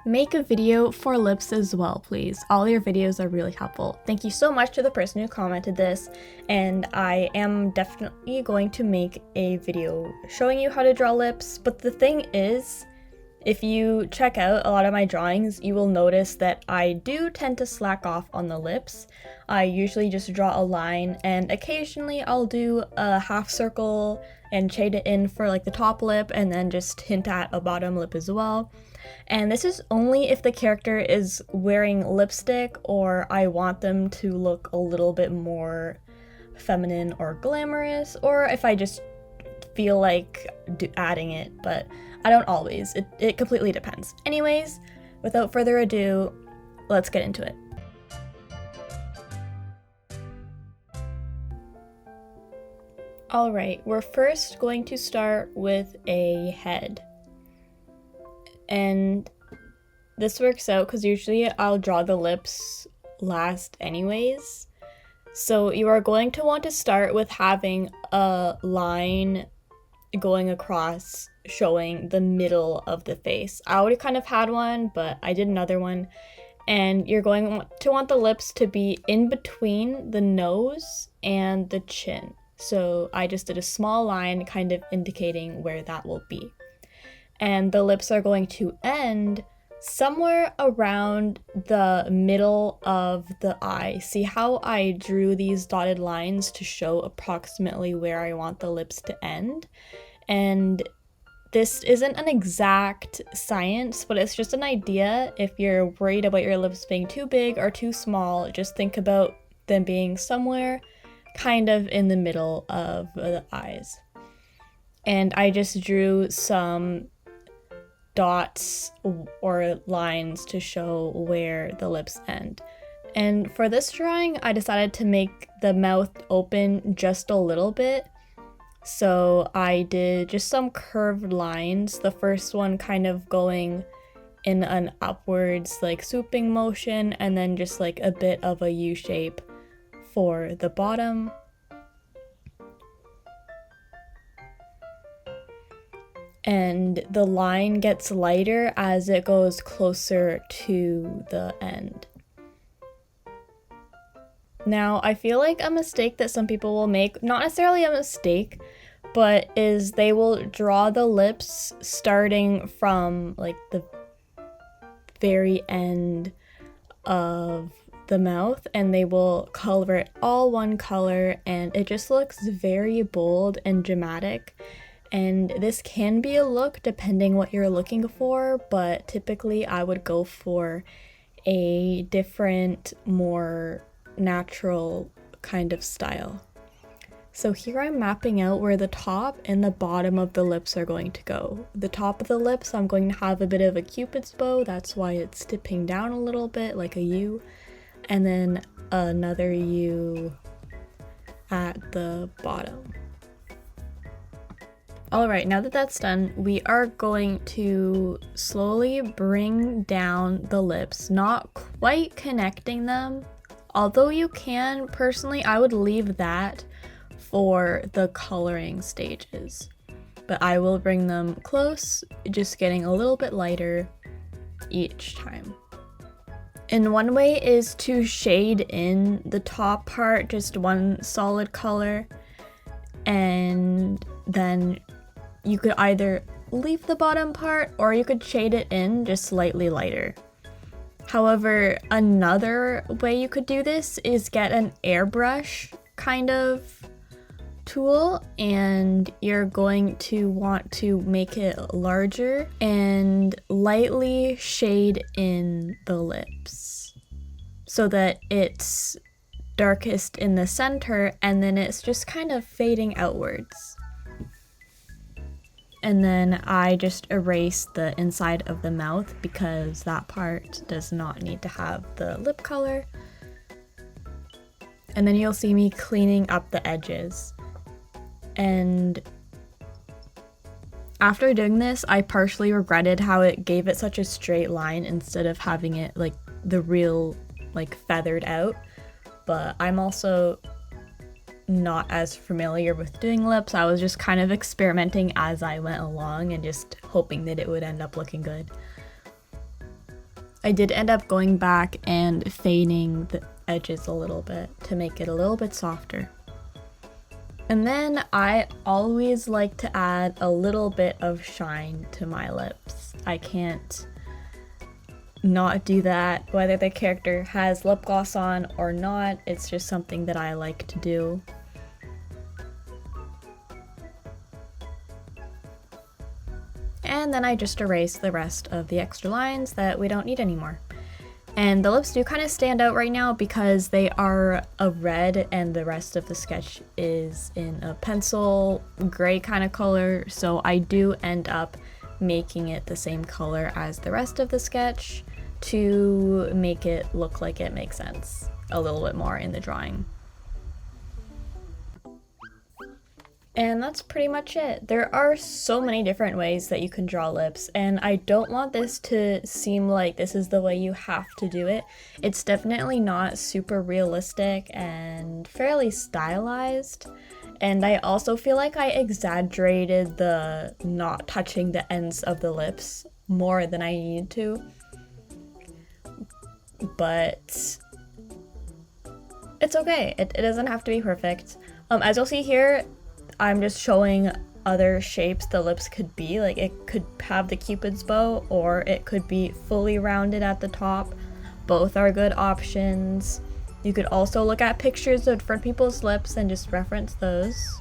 Make a video for lips as well, please. All your videos are really helpful. Thank you so much to the person who commented this, and I am definitely going to make a video showing you how to draw lips. But the thing is, if you check out a lot of my drawings, you will notice that I do tend to slack off on the lips. I usually just draw a line, and occasionally I'll do a half circle and shade it in for like the top lip, and then just hint at a bottom lip as well. And this is only if the character is wearing lipstick or I want them to look a little bit more feminine or glamorous, or if I just feel like adding it, but I don't always. It completely depends. Anyways, without further ado, let's get into it. Alright, we're first going to start with a head. And this works out because usually I'll draw the lips last anyways. So you are going to want to start with having a line going across showing the middle of the face. I already kind of had one, but I did another one. And you're going to want the lips to be in between the nose and the chin. So I just did a small line kind of indicating where that will be. And the lips are going to end somewhere around the middle of the eye. See how I drew these dotted lines to show approximately where I want the lips to end? And this isn't an exact science, but it's just an idea. If you're worried about your lips being too big or too small, just think about them being somewhere kind of in the middle of the eyes. And I just drew some dots or lines to show where the lips end. And for this drawing, I decided to make the mouth open just a little bit. So I did just some curved lines. The first one kind of going in an upwards like swooping motion, and then just like a bit of a U shape for the bottom. And the line gets lighter as it goes closer to the end. Now, I feel like a mistake that some people will make, not necessarily a mistake, but is they will draw the lips starting from like the very end of the mouth, and they will color it all one color, and it just looks very bold and dramatic. And this can be a look depending what you're looking for, but typically I would go for a different, more natural kind of style. So here I'm mapping out where the top and the bottom of the lips are going to go. The top of the lips, I'm going to have a bit of a cupid's bow, that's why it's tipping down a little bit like a U, and then another U at the bottom. Alright, now that that's done, we are going to slowly bring down the lips, not quite connecting them. Although you can, personally, I would leave that for the coloring stages. But I will bring them close, just getting a little bit lighter each time. And one way is to shade in the top part, just one solid color, and then you could either leave the bottom part or you could shade it in just slightly lighter. However, another way you could do this is get an airbrush kind of tool, and you're going to want to make it larger and lightly shade in the lips so that it's darkest in the center and then it's just kind of fading outwards. And then I just erase the inside of the mouth because that part does not need to have the lip color. And then you'll see me cleaning up the edges. And after doing this, I partially regretted how it gave it such a straight line instead of having it like the real like feathered out. But I'm also not as familiar with doing lips. I was just kind of experimenting as I went along and just hoping that it would end up looking good. I did end up going back and fading the edges a little bit to make it a little bit softer. And then I always like to add a little bit of shine to my lips. I can't not do that, whether the character has lip gloss on or not. It's just something that I like to do. And then I just erase the rest of the extra lines that we don't need anymore. And the lips do kind of stand out right now because they are a red and the rest of the sketch is in a pencil gray kind of color. So I do end up making it the same color as the rest of the sketch to make it look like it makes sense a little bit more in the drawing. And that's pretty much it. There are so many different ways that you can draw lips, and I don't want this to seem like this is the way you have to do it. It's definitely not super realistic and fairly stylized. And I also feel like I exaggerated the not touching the ends of the lips more than I needed to. But it's okay. It doesn't have to be perfect. As you'll see here, I'm just showing other shapes the lips could be. Like, it could have the Cupid's bow, or it could be fully rounded at the top. Both are good options. You could also look at pictures of different people's lips and just reference those.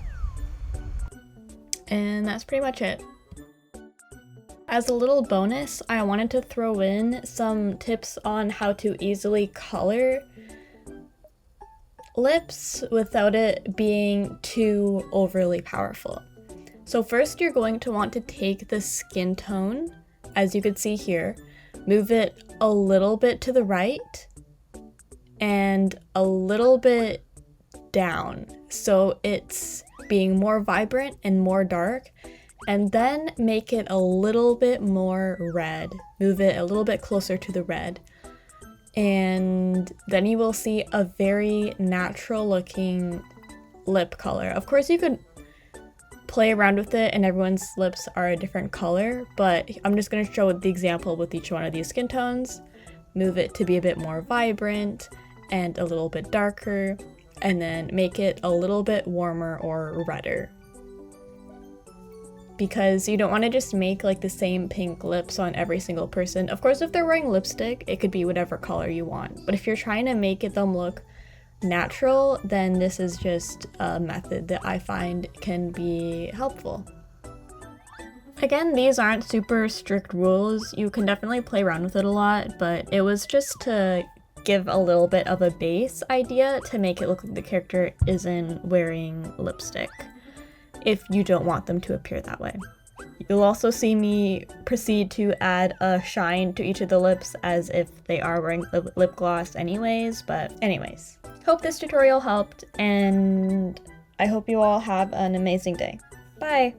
And that's pretty much it. As a little bonus, I wanted to throw in some tips on how to easily color lips without it being too overly powerful. So first, you're going to want to take the skin tone, as you can see here, move it a little bit to the right and a little bit down, so it's being more vibrant and more dark, and then make it a little bit more red. Move it a little bit closer to the red. And then you will see a very natural looking lip color. Of course, you could play around with it and everyone's lips are a different color, but I'm just going to show the example with each one of these skin tones. Move it to be a bit more vibrant and a little bit darker, and then make it a little bit warmer or redder. Because you don't want to just make like the same pink lips on every single person. Of course, if they're wearing lipstick, it could be whatever color you want. But if you're trying to make them look natural, then this is just a method that I find can be helpful. Again, these aren't super strict rules. You can definitely play around with it a lot, but it was just to give a little bit of a base idea to make it look like the character isn't wearing lipstick, if you don't want them to appear that way. You'll also see me proceed to add a shine to each of the lips as if they are wearing lip gloss anyways, but anyways. Hope this tutorial helped, and I hope you all have an amazing day. Bye!